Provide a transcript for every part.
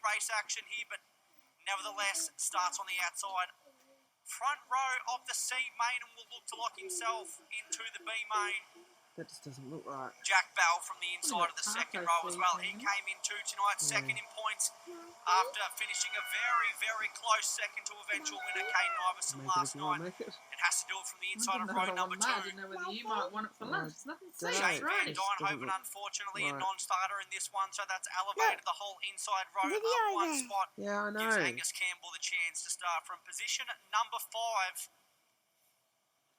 race action here, but nevertheless starts on the outside. Front row of the C main and will look to lock himself into the B main. That just doesn't look right. Jack Bell from the inside of the second row as well. He came into tonight second in points after finishing a very, very close second to eventual winner Caden Iverson last night. It has to do it from the inside of row number 2. I didn't know whether you might want it for lunch. There's nothing to say. Shane Van Right. Dijnhoven, unfortunately, a non-starter in this one, so that's elevated the whole inside row up one spot. Yeah, I know. Gives Angus Campbell the chance to start from position number 5.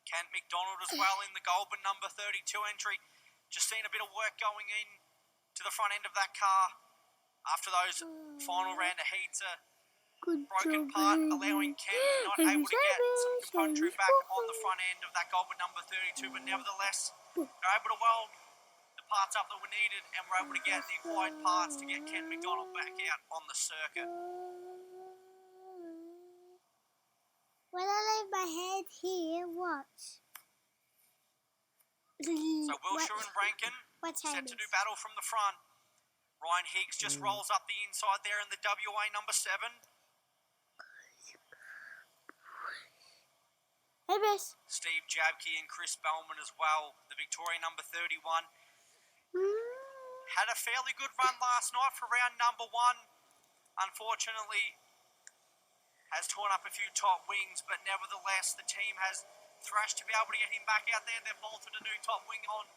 Kent McDonald as well in the Goulburn number 32 entry. Just seen a bit of work going in to the front end of that car after those final round of heats. Broken part, allowing Kent not able to get some componentry back on the front end of that Goulburn number 32, but nevertheless, they're able to weld the parts up that were needed and were able to get the acquired parts to get Kent McDonald back out on the circuit. When I leave my head here, watch. So Wilshire and Rankin set to do battle from the front. Ryan Higgs just rolls up the inside there in the WA number 7. Hey, miss. Steve Jabke and Chris Bellman as well, the Victoria number 31. Had a fairly good run last night for round number 1. Unfortunately, has torn up a few top wings, but nevertheless, the team has thrashed to be able to get him back out there. They've bolted a new top wing on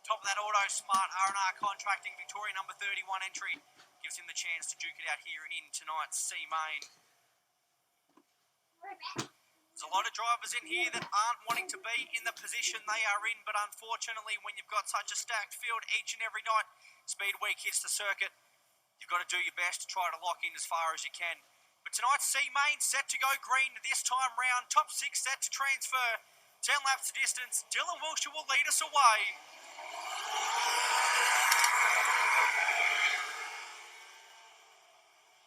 top of that Auto Smart R&R Contracting Victoria number 31 entry. Gives him the chance to duke it out here in tonight's C main. There's a lot of drivers in here that aren't wanting to be in the position they are in, but unfortunately, when you've got such a stacked field each and every night, Speedway hits the circuit, you've got to do your best to try to lock in as far as you can. But tonight's C main set to go green this time round. Top 6 set to transfer. 10 laps distance. Dylan Wilshire will lead us away.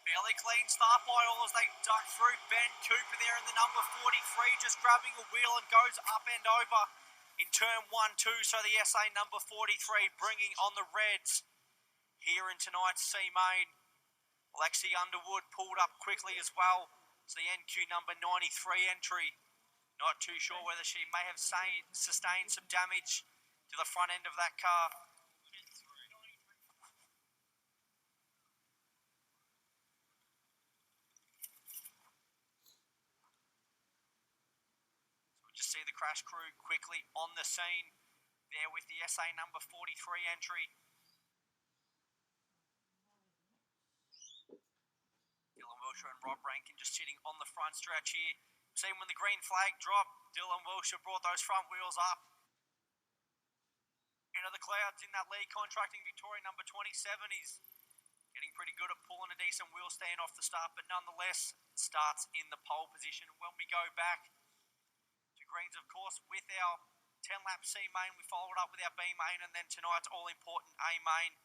Fairly clean start by all as they duck through. Ben Cooper there in the number 43, just grabbing a wheel and goes up and over in turn 1-2. So the SA number 43 bringing on the reds here in tonight's C main. Lexi Underwood pulled up quickly as well. It's the NQ number 93 entry. Not too sure whether she may have sustained some damage to the front end of that car. So we just see the crash crew quickly on the scene there with the SA number 43 entry. Wilshire and Rob Rankin just sitting on the front stretch here. Seen when the green flag dropped, Dylan Wilshire brought those front wheels up into the clouds in that lead. Contracting Victoria number 27. He's getting pretty good at pulling a decent wheel stand off the start, but nonetheless starts in the pole position. When we go back to greens, of course, with our 10-lap C main, we followed up with our B main, and then tonight's all-important A main.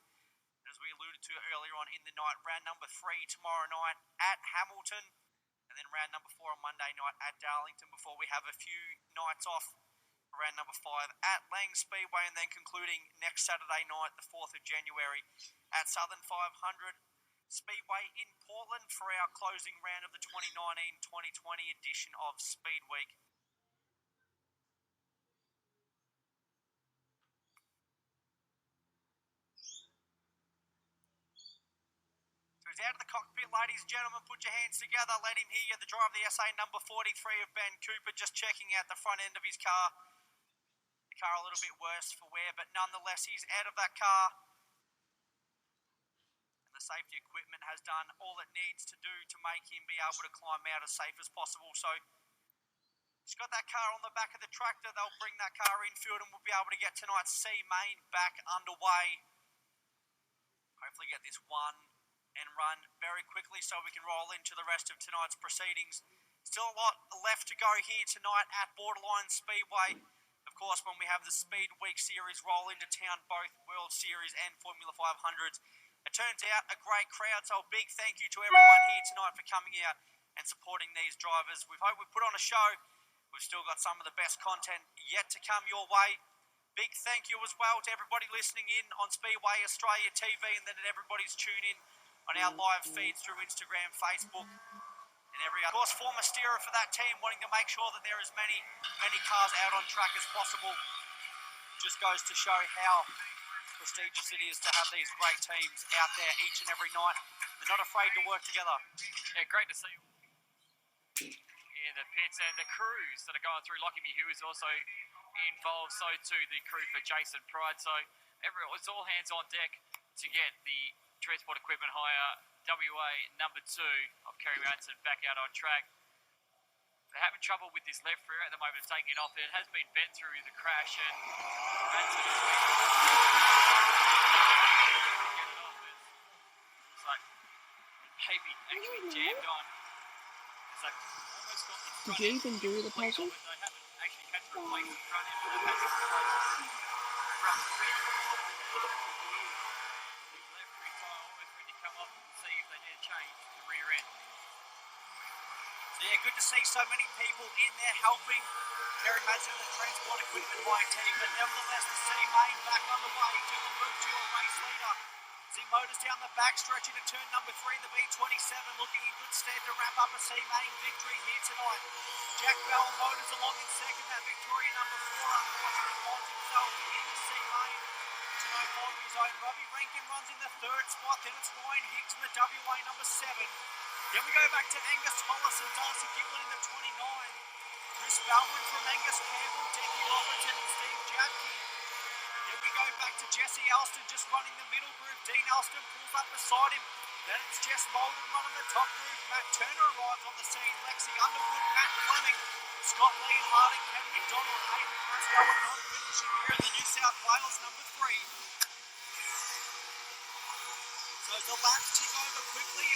As we alluded to earlier on in the night, round number 3 tomorrow night at Hamilton, and then round number 4 on Monday night at Darlington, before we have a few nights off for round number 5 at Lang Speedway, and then concluding next Saturday night, the 4th of January, at Southern 500 Speedway in Portland for our closing round of the 2019-2020 edition of Speed Week. Out of the cockpit, ladies and gentlemen, put your hands together. Let him hear you. The driver of the SA number 43 of Ben Cooper, just checking out the front end of his car. The car a little bit worse for wear, but nonetheless, he's out of that car. And the safety equipment has done all it needs to do to make him be able to climb out as safe as possible. So he's got that car on the back of the tractor. They'll bring that car infield and we'll be able to get tonight's C main back underway. Hopefully get this one and run very quickly so we can roll into the rest of tonight's proceedings. Still a lot left to go here tonight at Borderline Speedway. Of course, when we have the Speed Week Series roll into town, both World Series and Formula 500s. It turns out a great crowd, so a big thank you to everyone here tonight for coming out and supporting these drivers. We hope we've put on a show. We've still got some of the best content yet to come your way. Big thank you as well to everybody listening in on Speedway Australia TV, and then everybody's tune in on our live feeds through Instagram, Facebook, and every other. Of course, former steerer for that team, wanting to make sure that there is many cars out on track as possible. Just goes to show how prestigious it is to have these great teams out there each and every night. They're not afraid to work together. Yeah, great to see in the pits, and the crews that are going through. Lockie Hugh is also involved, so too the crew for Jason Pride. So it's all hands on deck to get the transport equipment hire WA number 2 of Kerry Madsen back out on track. They're having trouble with this left rear at the moment, taking off. It has been bent through the crash, and Madsen has been get it off. It's like maybe actually jammed on. It's like almost got the front. Did you even do the puzzle? They haven't actually had to replace the front end, but they've had to replace the front wheel. The left rear tyre almost ready to come off and see if they need to change the rear end. So yeah, good to see so many people in there helping Kerry Madsen and the transport equipment hire team, but nevertheless the C main back on the way. Dylan Bucci, a race leader. Z Motors down the back, stretching to turn number 3, the B27, looking in good stead to wrap up a C main victory here tonight. Jack Bell Motors along in second, that Victoria number 4 unfortunately finds himself in the C main. To no fault of his own. Robbie Rankin runs in the 3rd spot, then it's Ryan Higgs in the WA number 7. Then we go back to Angus Hollis and Darcy Giblin in the 29. Chris Bellman from Angus Campbell, Decky Robertson and Steve Jabke. Then we go back to Jesse Elston just running the middle group. Dean Elston pulls up beside him. Then it's Jess Molden running the top group. Matt Turner arrives on the scene. Lexi Underwood, Matt Fleming, Scott Lee and Harding, Ken McDonald, Hayden Pascoe and non-finishing here in the New South Wales number 3. So the laps tick over quickly.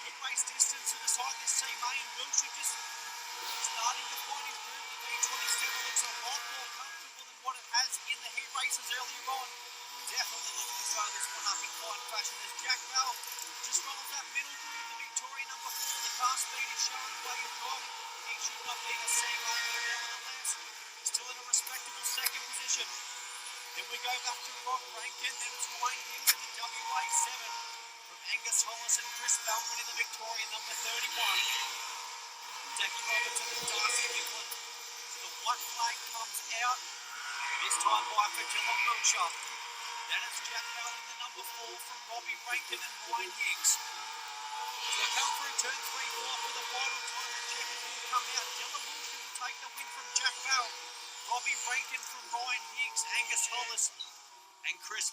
Hit race distance to the side of this team. Main Wilshire just starting to find his groove. The B27 looks a lot more comfortable than what it has in the heat races earlier on. Definitely looking to start this one up in fine fashion as Jack Bell just rolls that middle groove. The Victoria number 4. The car speed is showing the way he's driving. He should not be in a C main, but nevertheless, still in a respectable second position. Then we go back to Rob Rankin. Then it's Wayne Higgs in the WA 7. Angus Hollis and Chris Bellman in the Victoria number 31. Decky Robertson and Darcy Giblin. So the white flag comes out, this time by for Dylan Wilshire. Then it's Jack Bell in the number 4 from Robbie Rankin and Ryan Higgs. So they come through turn 3, 4 for the final time. The checkers will come out. Dylan Wilshire will take the win from Jack Bell. Robbie Rankin from Ryan Higgs, Angus Hollis and Chris